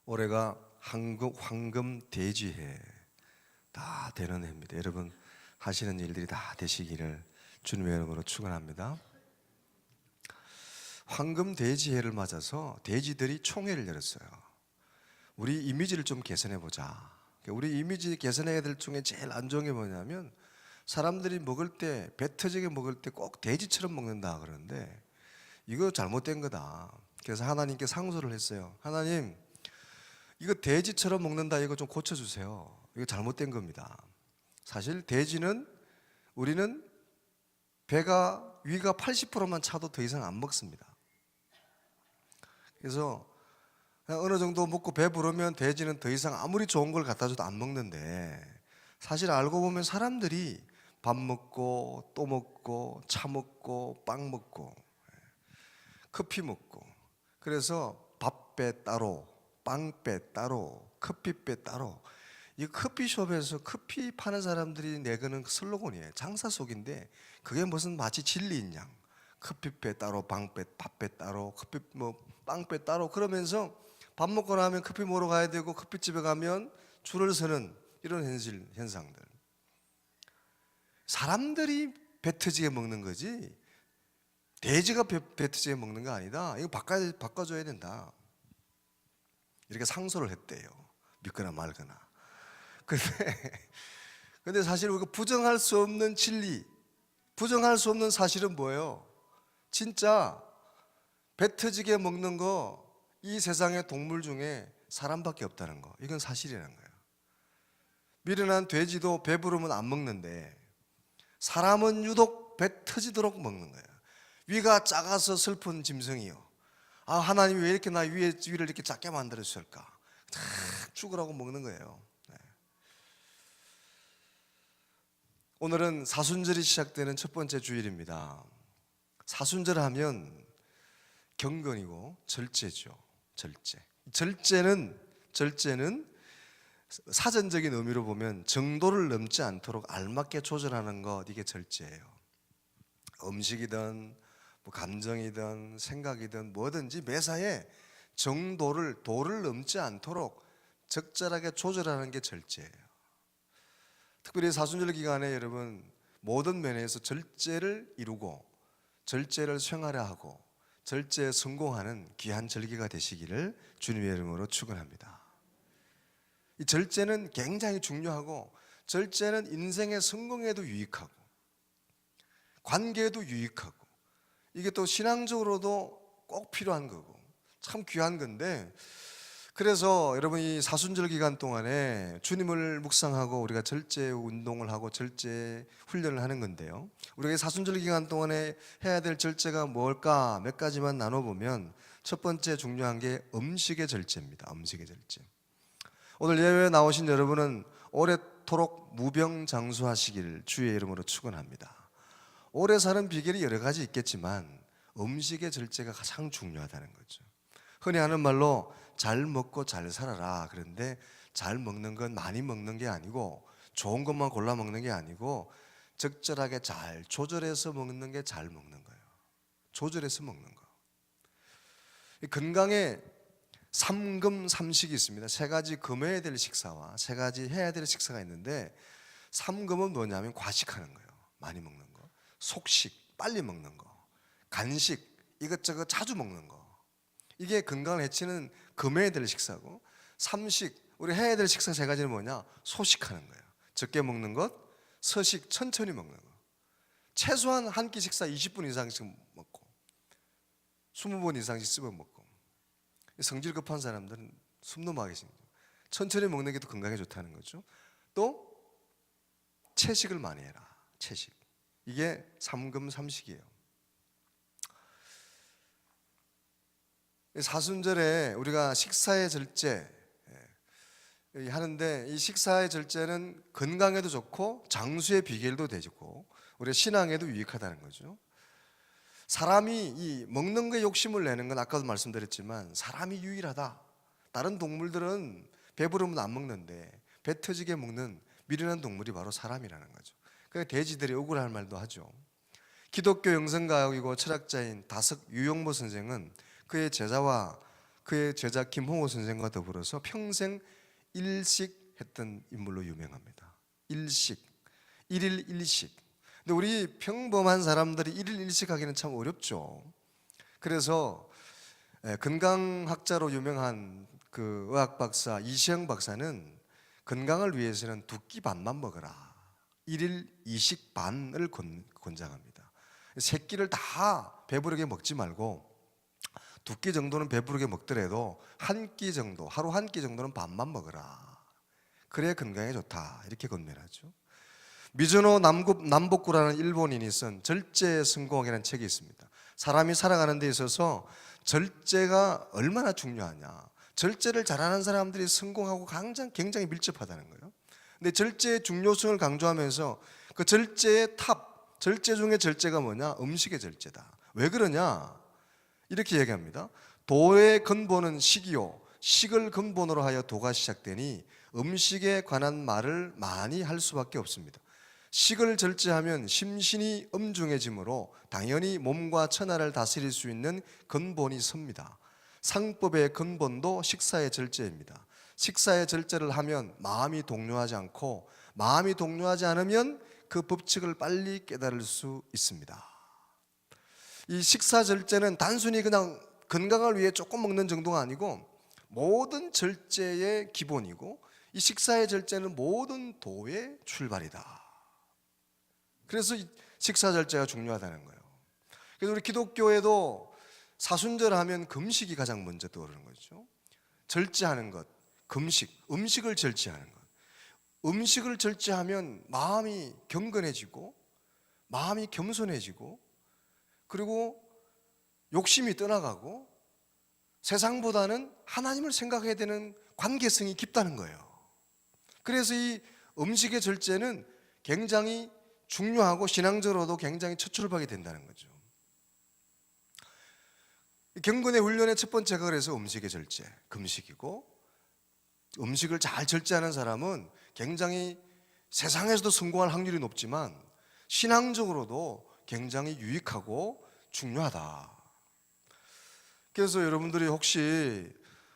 올해가 황금 대지해 다 되는 해입니다. 여러분 하시는 일들이 다 되시기를 주님의 이름으로 축원합니다. 황금 대지해를 맞아서 돼지들이 총회를 열었어요. 우리 이미지를 좀 개선해 보자. 우리 이미지 개선해야 될 중에 제일 안 좋은 게 뭐냐면 사람들이 먹을 때 배 터지게 먹을 때 꼭 돼지처럼 먹는다 그러는데 이거 잘못된 거다. 그래서 하나님께 상소를 했어요. 하나님, 이거 돼지처럼 먹는다, 이거 좀 고쳐주세요. 이거 잘못된 겁니다. 사실 돼지는 우리는 위가 80%만 차도 더 이상 안 먹습니다. 그래서 어느 정도 먹고 배부르면 돼지는 더 이상 아무리 좋은 걸 갖다 줘도 안 먹는데, 사실 알고 보면 사람들이 밥 먹고 또 먹고 차 먹고 빵 먹고 커피 먹고, 그래서 밥배 따로 빵배 따로 커피배 따로, 이 커피숍에서 커피 파는 사람들이 내거는 슬로건이에요. 장사 속인데 그게 무슨 마치 진리인 양. 커피배 따로 밥배 따로 커피 빵배 따로, 그러면서 밥 먹고 나면 커피 먹으러 가야 되고 커피집에 가면 줄을 서는 이런 현상들. 사람들이 배 터지게 먹는 거지 돼지가 배 터지게 먹는 거 아니다. 이거 바꿔줘야 된다. 이렇게 상소를 했대요. 믿거나 말거나. 근데 사실 우리가 부정할 수 없는 진리, 부정할 수 없는 사실은 뭐예요? 진짜 배 터지게 먹는 거 이 세상의 동물 중에 사람밖에 없다는 거, 이건 사실이라는 거예요. 미련한 돼지도 배부르면 안 먹는데 사람은 유독 배 터지도록 먹는 거예요. 위가 작아서 슬픈 짐승이요, 아, 하나님이 왜 이렇게 나 위를 이렇게 작게 만들었을까? 탁 죽으라고 먹는 거예요. 네. 오늘은 사순절이 시작되는 첫 번째 주일입니다. 사순절 하면 경건이고 절제죠. 절제는 사전적인 의미로 보면 정도를 넘지 않도록 알맞게 조절하는 것, 이게 절제예요. 음식이든 감정이든 생각이든 뭐든지 매사에 도를 넘지 않도록 적절하게 조절하는 게 절제예요. 특별히 사순절 기간에 여러분 모든 면에서 절제를 이루고 절제를 수행하려 하고 절제에 성공하는 귀한 절기가 되시기를 주님의 이름으로 축원합니다. 이 절제는 굉장히 중요하고, 절제는 인생의 성공에도 유익하고 관계에도 유익하고, 이게 또 신앙적으로도 꼭 필요한 거고 참 귀한 건데, 그래서 여러분 이 사순절 기간 동안에 주님을 묵상하고 우리가 절제 운동을 하고 절제 훈련을 하는 건데요, 우리가 이 사순절 기간 동안에 해야 될 절제가 뭘까 몇 가지만 나눠보면, 첫 번째 중요한 게 음식의 절제입니다. 음식의 절제. 오늘 예배에 나오신 여러분은 오래도록 무병장수하시길 주의 이름으로 축원합니다. 오래 사는 비결이 여러 가지 있겠지만 음식의 절제가 가장 중요하다는 거죠. 흔히 하는 말로 잘 먹고 잘 살아라. 그런데 잘 먹는 건 많이 먹는 게 아니고 좋은 것만 골라 먹는 게 아니고 적절하게 잘 조절해서 먹는 게 잘 먹는 거예요. 조절해서 먹는 거. 건강에 삼금삼식이 있습니다. 세 가지 금해야 될 식사와 세 가지 해야 될 식사가 있는데, 삼금은 뭐냐면 과식하는 거예요. 많이 먹는 거. 속식, 빨리 먹는 거. 간식, 이것저것 자주 먹는 거. 이게 건강을 해치는 금해야 될 식사고, 삼식, 우리 해야 될 식사 세 가지는 뭐냐? 소식하는 거예요. 적게 먹는 것, 서식, 천천히 먹는 거. 최소한 한 끼 식사 20분 이상씩 먹고 20번 이상씩 씹어 먹고. 성질 급한 사람들은 숨 넘어가게 생겨요. 천천히 먹는 게 더 건강에 좋다는 거죠. 또 채식을 많이 해라. 채식. 이게 삼금삼식이에요. 사순절에 우리가 식사의 절제 하는데, 이 식사의 절제는 건강에도 좋고 장수의 비결도 되고 우리 신앙에도 유익하다는 거죠. 사람이 이 먹는 거에 욕심을 내는 건 아까도 말씀드렸지만 사람이 유일하다. 다른 동물들은 배부르면 안 먹는데 배 터지게 먹는 미련한 동물이 바로 사람이라는 거죠. 그러니까 돼지들이 억울할 말도 하죠. 기독교 영성가이고 철학자인 다석 유용모 선생은 그의 제자와 그의 제자 김홍호 선생과 더불어서 평생 일식했던 인물로 유명합니다. 일식, 일일 일식. 근데 우리 평범한 사람들이 일일 일식하기는 참 어렵죠. 그래서 건강학자로 유명한 그 의학 박사 이시영 박사는 건강을 위해서는 2끼 반만 먹어라. 일일 2식 반을 권장합니다. 3끼를 다 배부르게 먹지 말고 2끼 정도는 배부르게 먹더라도 1끼 정도, 하루 1끼 정도는 반만 먹어라. 그래야 건강에 좋다. 이렇게 권면하죠. 미즈노 남복구라는 일본인이 쓴 절제 성공이라는 책이 있습니다. 사람이 살아가는 데 있어서 절제가 얼마나 중요하냐. 절제를 잘하는 사람들이 성공하고 굉장히 밀접하다는 거예요. 근데 절제의 중요성을 강조하면서 그 절제의 절제 중에 절제가 뭐냐? 음식의 절제다. 왜 그러냐? 이렇게 얘기합니다. 도의 근본은 식이요, 식을 근본으로 하여 도가 시작되니 음식에 관한 말을 많이 할 수밖에 없습니다. 식을 절제하면 심신이 엄중해지므로 당연히 몸과 천하를 다스릴 수 있는 근본이 섭니다. 상법의 근본도 식사의 절제입니다. 식사의 절제를 하면 마음이 동요하지 않고, 마음이 동요하지 않으면 그 법칙을 빨리 깨달을 수 있습니다. 이 식사 절제는 단순히 그냥 건강을 위해 조금 먹는 정도가 아니고 모든 절제의 기본이고, 이 식사의 절제는 모든 도의 출발이다. 그래서 식사 절제가 중요하다는 거예요. 그래서 우리 기독교에도 사순절하면 금식이 가장 먼저 떠오르는 거죠. 절제하는 것, 금식, 음식을 절제하는 것. 음식을 절제하면 마음이 경건해지고, 마음이 겸손해지고, 그리고 욕심이 떠나가고, 세상보다는 하나님을 생각해야 되는 관계성이 깊다는 거예요. 그래서 이 음식의 절제는 굉장히 중요하고 신앙적으로도 굉장히 첫출발이 된다는 거죠. 경건의 훈련의 첫 번째가 그래서 음식의 절제, 금식이고, 음식을 잘 절제하는 사람은 굉장히 세상에서도 성공할 확률이 높지만 신앙적으로도 굉장히 유익하고 중요하다. 그래서 여러분들이 혹시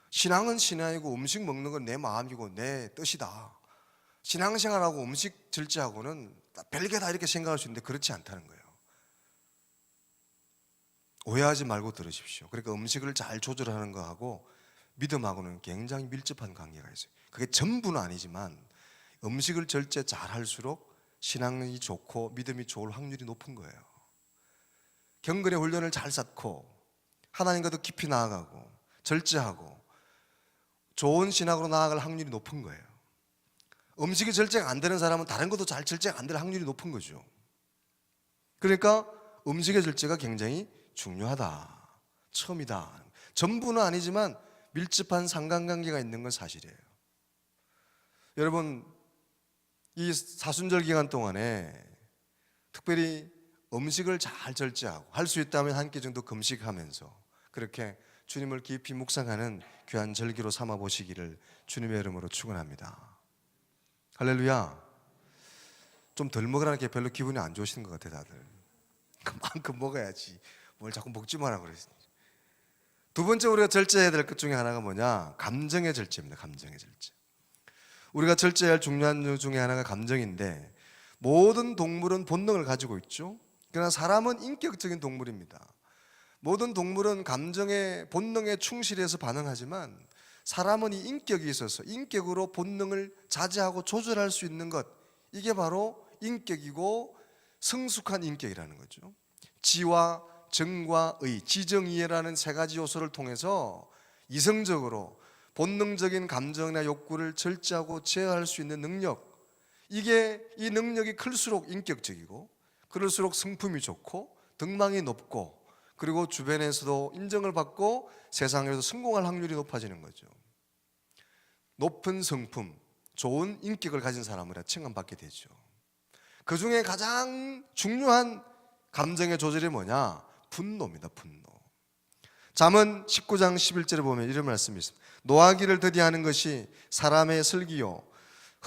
신앙은 신앙이고 음식 먹는 건 내 마음이고 내 뜻이다, 신앙생활하고 음식 절제하고는 별개다, 이렇게 생각할 수 있는데 그렇지 않다는 거예요. 오해하지 말고 들으십시오. 그러니까 음식을 잘 조절하는 거하고 믿음하고는 굉장히 밀접한 관계가 있어요. 그게 전부는 아니지만 음식을 절제 잘 할수록 신앙이 좋고 믿음이 좋을 확률이 높은 거예요. 경건의 훈련을 잘 쌓고 하나님과도 깊이 나아가고 절제하고 좋은 신앙으로 나아갈 확률이 높은 거예요. 음식이 절제가 안 되는 사람은 다른 것도 잘 절제가 안 될 확률이 높은 거죠. 그러니까 음식의 절제가 굉장히 중요하다, 처음이다. 전부는 아니지만 밀접한 상관관계가 있는 건 사실이에요. 여러분, 이 사순절 기간 동안에 특별히 음식을 잘 절제하고 할 수 있다면 한 끼 정도 금식하면서 그렇게 주님을 깊이 묵상하는 귀한 절기로 삼아 보시기를 주님의 이름으로 축원합니다. 할렐루야. 좀 덜 먹으라는 게 별로 기분이 안 좋으신 것 같아. 다들 그만큼 먹어야지, 뭘 자꾸 먹지 마라 그랬어요. 두 번째 우리가 절제해야 될 것 중에 하나가 뭐냐? 감정의 절제입니다. 감정의 절제. 우리가 절제할 중요한 것 중에 하나가 감정인데, 모든 동물은 본능을 가지고 있죠. 그러나 사람은 인격적인 동물입니다. 모든 동물은 감정의 본능에 충실해서 반응하지만 사람은 이 인격이 있어서 인격으로 본능을 자제하고 조절할 수 있는 것, 이게 바로 인격이고 성숙한 인격이라는 거죠. 지와 정과 의, 지정이해라는 세 가지 요소를 통해서 이성적으로 본능적인 감정이나 욕구를 절제하고 제어할 수 있는 능력, 이게 이 능력이 클수록 인격적이고 그럴수록 성품이 좋고 덕망이 높고 그리고 주변에서도 인정을 받고 세상에서 성공할 확률이 높아지는 거죠. 높은 성품, 좋은 인격을 가진 사람이라 칭함받게 되죠. 그 중에 가장 중요한 감정의 조절이 뭐냐? 분노입니다. 분노. 잠언 19장 11절에 보면 이런 말씀이 있습니다. 노하기를 더디하는 것이 사람의 슬기요,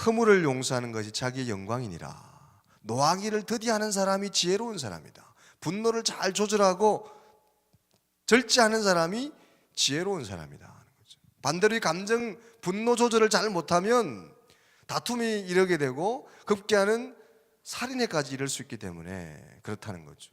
허물을 용서하는 것이 자기의 영광이니라. 노하기를 더디하는 사람이 지혜로운 사람이다. 분노를 잘 조절하고 절제하는 사람이 지혜로운 사람이다. 반대로 이 감정 분노 조절을 잘 못하면 다툼이 이르게 되고 급기야는 살인에까지 이를 수 있기 때문에 그렇다는 거죠.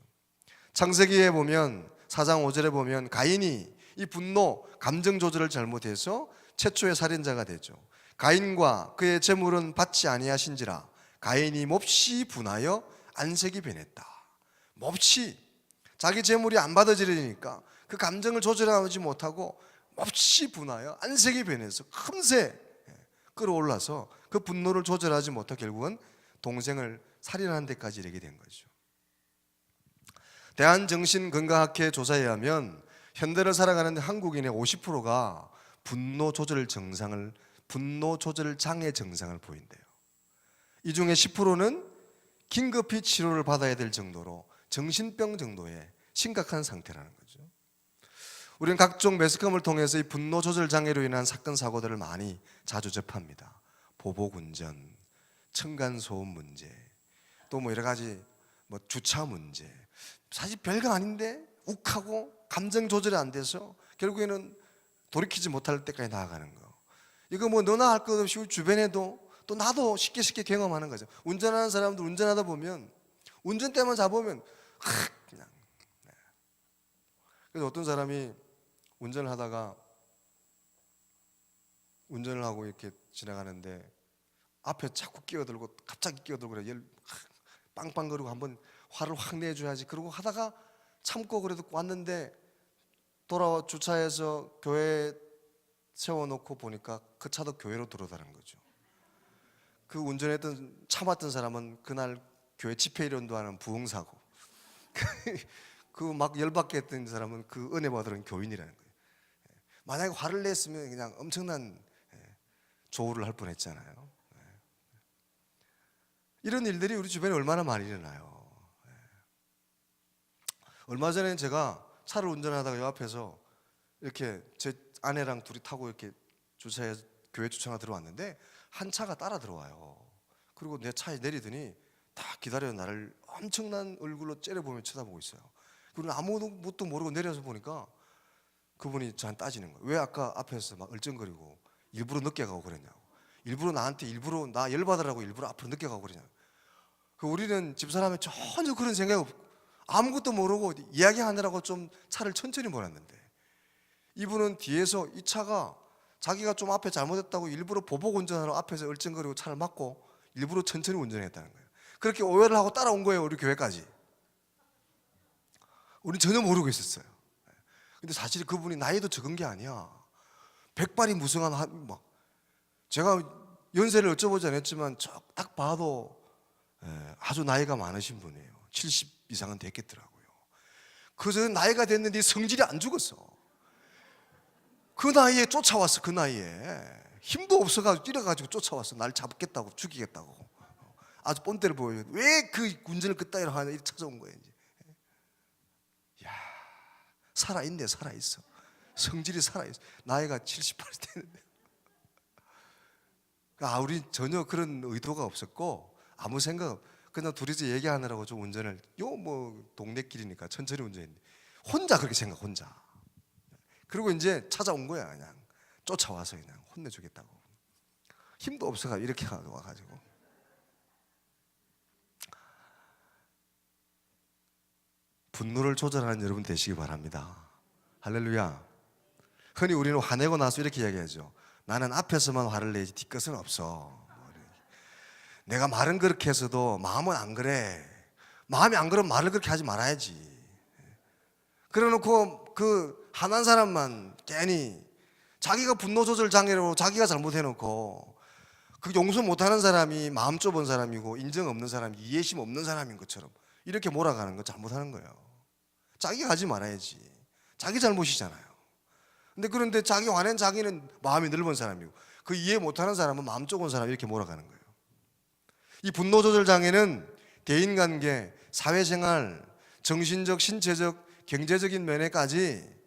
창세기에 보면 4장 5절에 보면 가인이 이 분노 감정 조절을 잘못해서 최초의 살인자가 되죠. 가인과 그의 재물은 받지 아니하신지라 가인이 몹시 분하여 안색이 변했다. 몹시 자기 재물이 안 받아지려니까 그 감정을 조절하지 못하고 몹시 분하여 안색이 변해서 금세 끌어올라서 그 분노를 조절하지 못하고 결국은 동생을 살인하는 데까지 이르게 된 거죠. 대한정신건강학회 조사에 의하면 현대를 살아가는 한국인의 50%가 분노 조절 장애 증상을 보인대요. 이 중에 10%는 긴급히 치료를 받아야 될 정도로 정신병 정도의 심각한 상태라는 거죠. 우리는 각종 매스컴을 통해서 이 분노 조절 장애로 인한 사건 사고들을 많이 자주 접합니다. 보복 운전, 층간 소음 문제, 또 뭐 여러 가지 주차 문제. 사실 별거 아닌데 욱하고 감정 조절이 안 돼서 결국에는 돌이키지 못할 때까지 나아가는 거. 이거 너나 할 것 없이 우리 주변에도 또 나도 쉽게 경험하는 거죠. 운전하는 사람들 운전하다 보면 운전대만 잡으면 그냥. 그래서 어떤 사람이 운전을 하다가 운전을 하고 이렇게 지나가는데 앞에 자꾸 끼어들고 갑자기 끼어들고 그래. 빵빵거리고 한번 화를 확 내줘야지. 그러고 하다가 참고 그래도 왔는데 돌아와 주차해서 교회에 세워놓고 보니까 그 차도 교회로 들어오다는 거죠. 그 운전했던 참았던 사람은 그날 교회 집회일원도 하는 부흥사고 그 막 열받게 했던 사람은 그 은혜 받으러 교인이라는 거예요. 만약에 화를 냈으면 그냥 엄청난 조우를 할 뻔했잖아요. 이런 일들이 우리 주변에 얼마나 많이 일어나요. 얼마 전에 제가 차를 운전하다가 요 앞에서 이렇게 제 아내랑 둘이 타고 이렇게 주차해서 교회 주차가 들어왔는데 한 차가 따라 들어와요. 그리고 내 차에 내리더니 딱 기다려 나를 엄청난 얼굴로 째려보며 쳐다보고 있어요. 그리고 아무것도 모르고 내려서 보니까 그분이 저한테 따지는 거예요. 왜 아까 앞에서 막 얼쩡거리고 일부러 늦게 가고 그랬냐고. 일부러 나한테 나 열받으라고 일부러 앞으로 늦게 가고 그러냐고. 우리는 집사람이 전혀 그런 생각이 없고 아무것도 모르고 이야기하느라고 좀 차를 천천히 몰았는데 이분은 뒤에서 이 차가 자기가 좀 앞에 잘못했다고 일부러 보복 운전하러 앞에서 얼쩡거리고 차를 막고 일부러 천천히 운전했다는 거예요. 그렇게 오해를 하고 따라온 거예요. 우리 교회까지. 우리는 전혀 모르고 있었어요. 근데 사실 그분이 나이도 적은 게 아니야. 백발이 무성한 제가 연세를 여쭤보지 않았지만 딱 봐도 아주 나이가 많으신 분이에요. 70 이상은 됐겠더라고요. 그저 나이가 됐는데 성질이 안 죽었어. 그 나이에 쫓아왔어. 그 나이에 힘도 없어가지고 뛰어가지고 쫓아왔어. 날 잡겠다고 죽이겠다고. 아주 뻔때를 보여요. 왜 그 운전을 그따위로 하냐 이렇게 찾아온 거예요. 이제. 야, 살아있네. 살아있어. 성질이 살아있어. 나이가 78 됐는데. 우리 전혀 그런 의도가 없었고 아무 생각 없. 그냥 둘이서 얘기하느라고 좀 운전을 동네 길이니까 천천히 운전했는데 혼자 그렇게 생각 혼자. 그리고 이제 찾아온 거야. 그냥 쫓아와서 그냥 혼내주겠다고. 힘도 없어가 이렇게 와가지고. 분노를 조절하는 여러분 되시기 바랍니다. 할렐루야. 흔히 우리는 화내고 나서 이렇게 이야기하죠. 나는 앞에서만 화를 내지 뒷것은 없어. 내가 말은 그렇게 해서도 마음은 안 그래. 마음이 안 그러면 말을 그렇게 하지 말아야지. 그래놓고 그 화난 사람만 괜히 자기가 분노 조절 장애로 자기가 잘못해놓고 그 용서 못하는 사람이 마음 좁은 사람이고 인정 없는 사람이 이해심 없는 사람인 것처럼 이렇게 몰아가는 거 잘못하는 거예요. 자기가 하지 말아야지. 자기 잘못이잖아요. 그런데 자기 화낸 자기는 마음이 넓은 사람이고 그 이해 못하는 사람은 마음 좁은 사람 이렇게 몰아가는 거예요. 이 분노 조절 장애는 대인관계, 사회생활, 정신적, 신체적, 경제적인 면에까지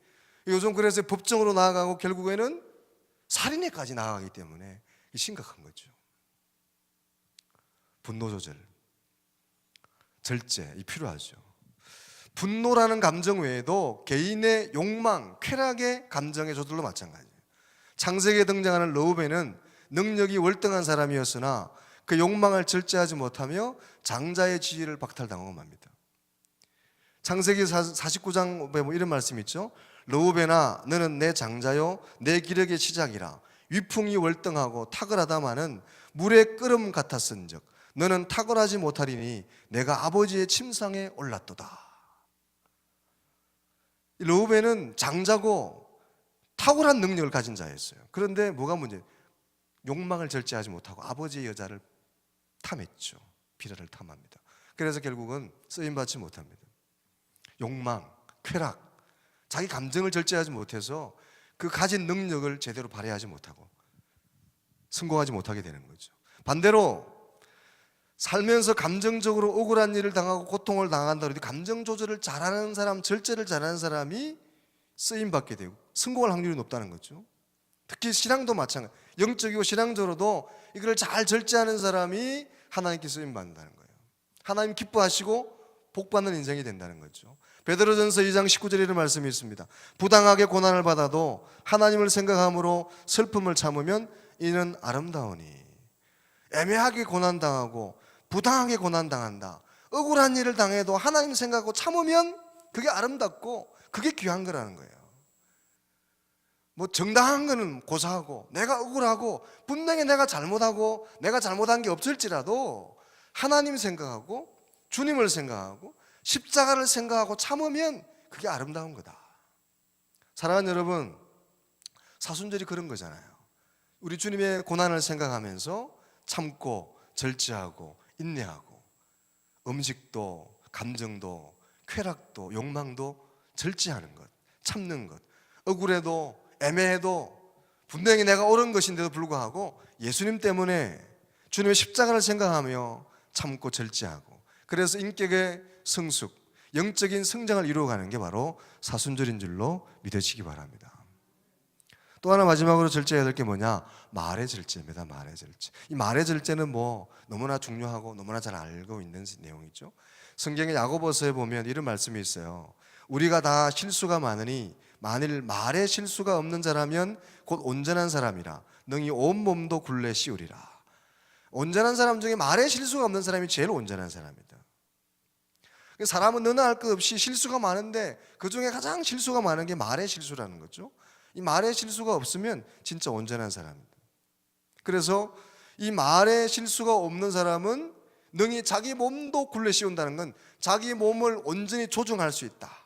요즘 그래서 법정으로 나아가고 결국에는 살인에까지 나아가기 때문에 심각한 거죠. 분노 조절, 절제 필요하죠. 분노라는 감정 외에도 개인의 욕망, 쾌락의 감정의 조절도 마찬가지예요. 창세기에 등장하는 르우벤은 능력이 월등한 사람이었으나 그 욕망을 절제하지 못하며 장자의 지위를 박탈당하고 맙니다. 창세기 49장 보면 이런 말씀이 있죠. 르우벤아 너는 내 장자요 내 기력의 시작이라. 위풍이 월등하고 탁월하다마는 물의 끓음 같았은즉 너는 탁월하지 못하리니 내가 아버지의 침상에 올랐도다. 르우벤은 장자고 탁월한 능력을 가진 자였어요. 그런데 뭐가 문제예요? 욕망을 절제하지 못하고 아버지의 여자를 탐했죠. 비라를 탐합니다. 그래서 결국은 쓰임받지 못합니다. 욕망, 쾌락, 자기 감정을 절제하지 못해서 그 가진 능력을 제대로 발휘하지 못하고 성공하지 못하게 되는 거죠. 반대로 살면서 감정적으로 억울한 일을 당하고 고통을 당한다 그래도 감정 조절을 잘하는 사람, 절제를 잘하는 사람이 쓰임받게 되고 성공할 확률이 높다는 거죠. 특히 신앙도 마찬가지. 영적이고 신앙적으로도 이걸 잘 절제하는 사람이 하나님께 쓰임받는다는 거예요. 하나님 기뻐하시고 복받는 인생이 된다는 거죠. 베드로전서 2장 19절에 이런 말씀이 있습니다. 부당하게 고난을 받아도 하나님을 생각함으로 슬픔을 참으면 이는 아름다우니. 애매하게 고난당하고 부당하게 고난당한다. 억울한 일을 당해도 하나님 생각하고 참으면 그게 아름답고 그게 귀한 거라는 거예요. 뭐 정당한 거는 고사하고 내가 억울하고 분명히 내가 잘못하고 내가 잘못한 게 없을지라도 하나님 생각하고 주님을 생각하고 십자가를 생각하고 참으면 그게 아름다운 거다. 사랑하는 여러분, 사순절이 그런 거잖아요. 우리 주님의 고난을 생각하면서 참고 절제하고 인내하고 음식도 감정도 쾌락도 욕망도 절제하는 것, 참는 것, 억울해도 애매해도 분명히 내가 옳은 것인데도 불구하고 예수님 때문에 주님의 십자가를 생각하며 참고 절제하고 그래서 인격의 성숙, 영적인 성장을 이루어가는 게 바로 사순절인 줄로 믿으시기 바랍니다. 또 하나 마지막으로 절제해야 될 게 뭐냐? 말의 절제입니다. 말의 절제. 이 말의 절제는 뭐 너무나 중요하고 너무나 잘 알고 있는 내용이죠. 성경의 야고보서에 보면 이런 말씀이 있어요. 우리가 다 실수가 많으니 만일 말에 실수가 없는 자라면 곧 온전한 사람이라 능히 온몸도 굴레 씌우리라. 온전한 사람 중에 말에 실수가 없는 사람이 제일 온전한 사람이다. 사람은 너나 할 것 없이 실수가 많은데 그 중에 가장 실수가 많은 게 말의 실수라는 거죠. 이 말의 실수가 없으면 진짜 온전한 사람입니다. 그래서 이 말의 실수가 없는 사람은 능히 자기 몸도 굴레 씌운다는 건 자기 몸을 온전히 조정할 수 있다.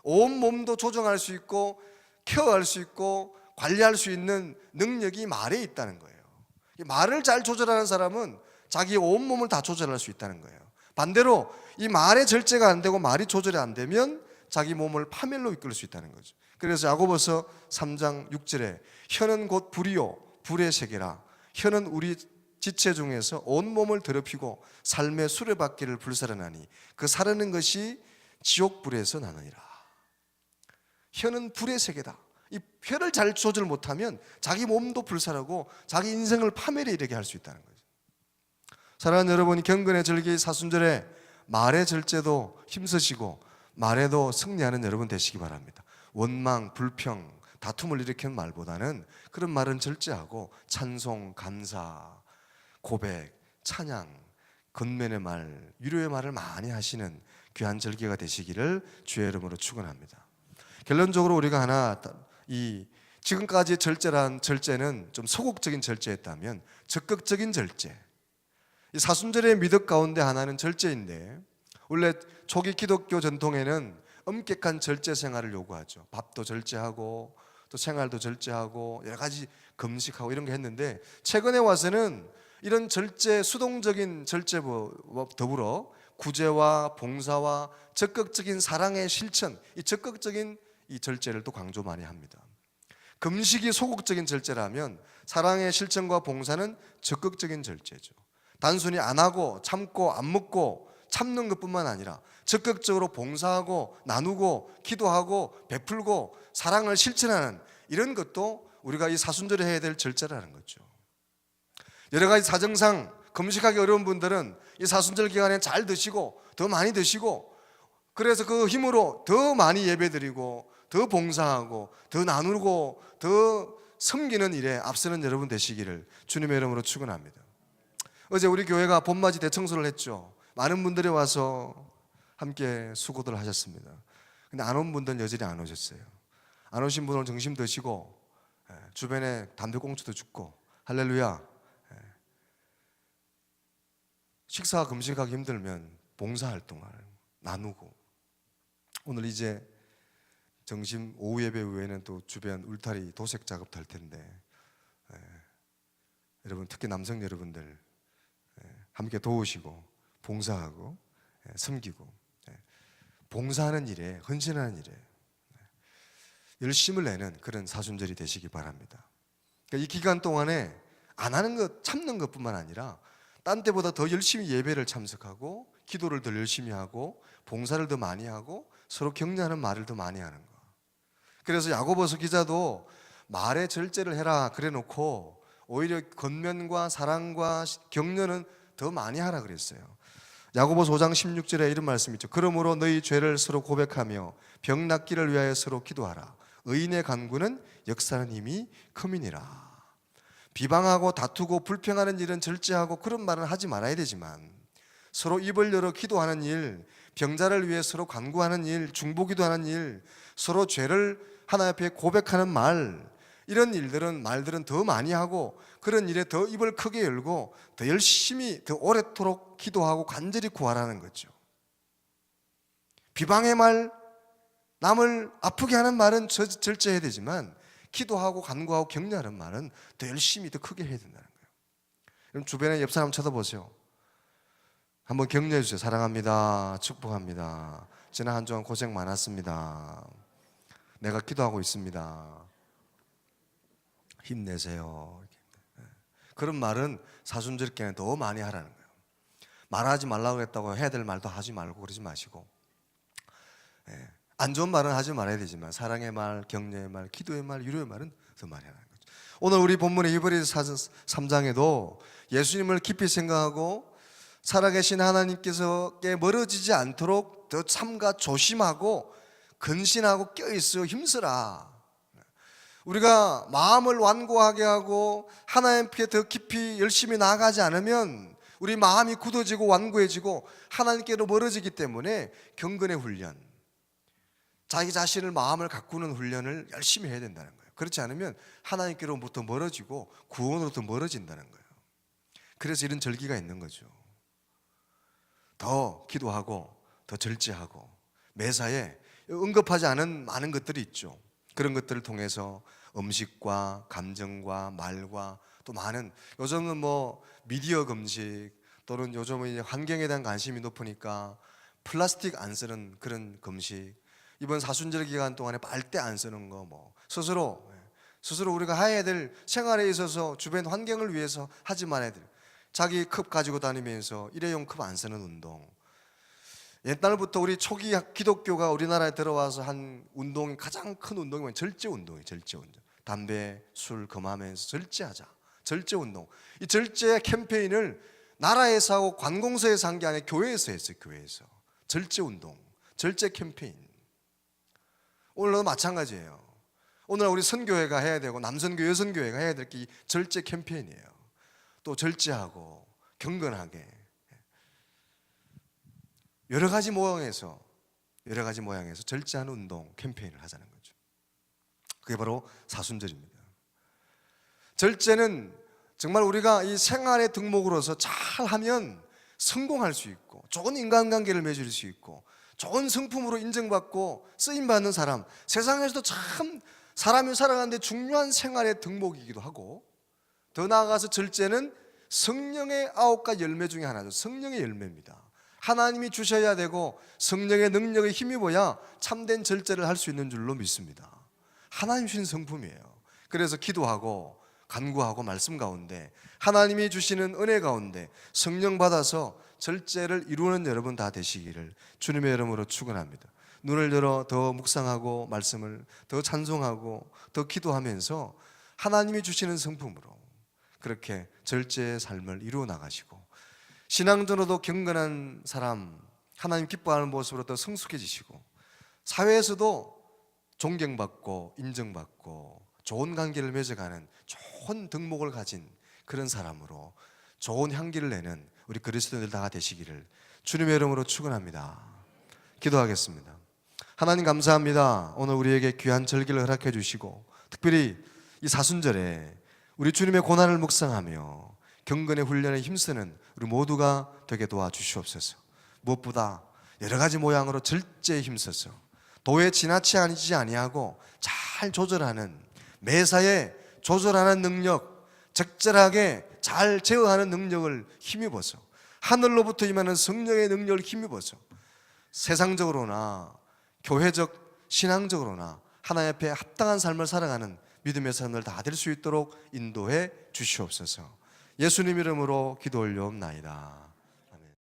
온 몸도 조정할 수 있고 케어할 수 있고 관리할 수 있는 능력이 말에 있다는 거예요. 이 말을 잘 조절하는 사람은 자기 온 몸을 다 조절할 수 있다는 거예요. 반대로 이 말의 절제가 안 되고 말이 조절이 안 되면 자기 몸을 파멸로 이끌 수 있다는 거죠. 그래서 야고보서 3장 6절에 혀는 곧 불이요 불의 세계라. 혀는 우리 지체 중에서 온 몸을 더럽히고 삶의 수레바퀴를 불사르나니 그 사르는 것이 지옥불에서 나느니라. 혀는 불의 세계다. 이 혀를 잘 조절 못하면 자기 몸도 불사르고 자기 인생을 파멸에 이르게 할 수 있다는 거죠. 사랑하는 여러분, 경건의 절기 사순절에 말의 절제도 힘쓰시고 말에도 승리하는 여러분 되시기 바랍니다. 원망, 불평, 다툼을 일으키는 말보다는 그런 말은 절제하고 찬송, 감사, 고백, 찬양, 건면의 말, 위로의 말을 많이 하시는 귀한 절기가 되시기를 주의 이름으로 축원합니다. 결론적으로 우리가 하나 지금까지 절제란 절제는 좀 소극적인 절제였다면 적극적인 절제, 이 사순절의 미덕 가운데 하나는 절제인데 원래 초기 기독교 전통에는 엄격한 절제 생활을 요구하죠. 밥도 절제하고 또 생활도 절제하고 여러 가지 금식하고 이런 거 했는데 최근에 와서는 이런 절제, 수동적인 절제와 더불어 구제와 봉사와 적극적인 사랑의 실천, 이 적극적인 이 절제를 또 강조 많이 합니다. 금식이 소극적인 절제라면 사랑의 실천과 봉사는 적극적인 절제죠. 단순히 안 하고 참고 안 먹고 참는 것뿐만 아니라 적극적으로 봉사하고 나누고 기도하고 베풀고 사랑을 실천하는 이런 것도 우리가 이 사순절에 해야 될 절제라는 거죠. 여러 가지 사정상 금식하기 어려운 분들은 이 사순절 기간에 잘 드시고 더 많이 드시고 그래서 그 힘으로 더 많이 예배드리고 더 봉사하고 더 나누고 더 섬기는 일에 앞서는 여러분 되시기를 주님의 이름으로 축원합니다. 어제 우리 교회가 봄맞이 대청소를 했죠. 많은 분들이 와서 함께 수고들 하셨습니다. 근데 안 온 분들은 여전히 안 오셨어요. 안 오신 분은 점심 드시고 주변에 담배꽁초도 줍고 할렐루야. 식사 금식하기 힘들면 봉사활동을 나누고, 오늘 이제 점심 오후 예배 후에는 또 주변 울타리 도색 작업도 할 텐데 여러분, 특히 남성 여러분들 함께 도우시고 봉사하고 섬기고, 봉사하는 일에, 헌신하는 일에 열심을 내는 그런 사순절이 되시기 바랍니다. 그러니까 이 기간 동안에 안 하는 것, 참는 것뿐만 아니라 딴 때보다 더 열심히 예배를 참석하고 기도를 더 열심히 하고 봉사를 더 많이 하고 서로 격려하는 말을 더 많이 하는 거. 그래서 야고보서 기자도 말에 절제를 해라 그래 놓고 오히려 권면과 사랑과 격려는 더 많이 하라 그랬어요. 야고보서 5장 16절에 이런 말씀이 있죠. 그러므로 너희 죄를 서로 고백하며 병 낫기를 위하여 서로 기도하라. 의인의 간구는 역사하는 힘이 크미니라. 비방하고 다투고 불평하는 일은 절제하고 그런 말은 하지 말아야 되지만, 서로 입을 열어 기도하는 일, 병자를 위해 서로 간구하는 일, 중보기도하는 일, 서로 죄를 하나님 앞에 고백하는 말, 이런 말들은 더 많이 하고 그런 일에 더 입을 크게 열고 더 열심히 더 오래도록 기도하고 간절히 구하라는 거죠. 비방의 말, 남을 아프게 하는 말은 절제해야 되지만 기도하고 간구하고 격려하는 말은 더 열심히 더 크게 해야 된다는 거예요. 그럼 주변에 옆 사람 쳐다보세요. 한번 격려해 주세요. 사랑합니다. 축복합니다. 지난 한 주간 고생 많았습니다. 내가 기도하고 있습니다. 힘내세요. 그런 말은 사순절기에는 더 많이 하라는 거예요. 말하지 말라고 했다고 해야 될 말도 하지 말고 그러지 마시고, 안 좋은 말은 하지 말아야 되지만 사랑의 말, 격려의 말, 기도의 말, 위로의 말은 더 많이 하는 거죠. 오늘 우리 본문의 히브리서 3장에도 예수님을 깊이 생각하고 살아계신 하나님께서께 멀어지지 않도록 더 삼가 조심하고 근신하고 껴있어 힘쓰라. 우리가 마음을 완고하게 하고 하나님께 더 깊이 열심히 나아가지 않으면 우리 마음이 굳어지고 완고해지고 하나님께로 멀어지기 때문에 경건의 훈련, 자기 자신을 마음을 가꾸는 훈련을 열심히 해야 된다는 거예요. 그렇지 않으면 하나님께로부터 멀어지고 구원으로부터 멀어진다는 거예요. 그래서 이런 절기가 있는 거죠. 더 기도하고 더 절제하고 매사에 언급하지 않은 많은 것들이 있죠. 그런 것들을 통해서 음식과 감정과 말과 또 많은, 요즘은 뭐 미디어 금식 또는 요즘은 환경에 대한 관심이 높으니까 플라스틱 안 쓰는 그런 금식, 이번 사순절 기간 동안에 빨대 안 쓰는 거, 뭐 스스로 우리가 해야 될 생활에 있어서 주변 환경을 위해서 하지 말아야 될, 자기 컵 가지고 다니면서 일회용 컵 안 쓰는 운동. 옛날부터 우리 초기 기독교가 우리나라에 들어와서 한 운동이, 가장 큰 운동이 뭐냐면 절제 운동이에요. 절제 운동. 담배, 술 금하면서 절제하자. 절제 운동. 이 절제 캠페인을 나라에서 하고 관공서에서 한 게 아니라 교회에서 했어요. 교회에서. 절제 운동, 절제 캠페인. 오늘도 마찬가지예요. 오늘 우리 선교회가 해야 되고 남선교, 여선교회가 해야 될 게 절제 캠페인이에요. 또 절제하고 경건하게 여러 가지 모양에서 절제하는 운동 캠페인을 하자는 거죠. 그게 바로 사순절입니다. 절제는 정말 우리가 이 생활의 덕목으로서 잘하면 성공할 수 있고 좋은 인간관계를 맺을 수 있고 좋은 성품으로 인정받고 쓰임받는 사람, 세상에서도 참 사람이 살아가는데 중요한 생활의 덕목이기도 하고, 더 나아가서 절제는 성령의 9가지 열매 중에 하나죠. 성령의 열매입니다. 하나님이 주셔야 되고 성령의 능력에 힘입어야 참된 절제를 할 수 있는 줄로 믿습니다. 하나님 주신 성품이에요. 그래서 기도하고 간구하고 말씀 가운데 하나님이 주시는 은혜 가운데 성령 받아서 절제를 이루는 여러분 다 되시기를 주님의 이름으로 축원합니다. 눈을 열어 더 묵상하고 말씀을 더 찬송하고 더 기도하면서 하나님이 주시는 성품으로 그렇게 절제의 삶을 이루어 나가시고, 신앙적으로도 경건한 사람, 하나님 기뻐하는 모습으로 더 성숙해지시고, 사회에서도 존경받고 인정받고 좋은 관계를 맺어가는 좋은 덕목을 가진 그런 사람으로 좋은 향기를 내는 우리 그리스도인들 다 되시기를 주님의 이름으로 축원합니다. 기도하겠습니다. 하나님 감사합니다. 오늘 우리에게 귀한 절기를 허락해 주시고 특별히 이 사순절에 우리 주님의 고난을 묵상하며 경건의 훈련에 힘쓰는 우리 모두가 되게 도와주시옵소서. 무엇보다 여러 가지 모양으로 절제에 힘써서 도에 지나치지 아니하고 잘 조절하는, 매사에 조절하는 능력, 적절하게 잘 제어하는 능력을 힘입어서 하늘로부터 임하는 성령의 능력을 힘입어서 세상적으로나 교회적, 신앙적으로나 하나님 앞에 합당한 삶을 살아가는 믿음의 사람들 다 될 수 있도록 인도해 주시옵소서. 예수님 이름으로 기도 올려옵나이다.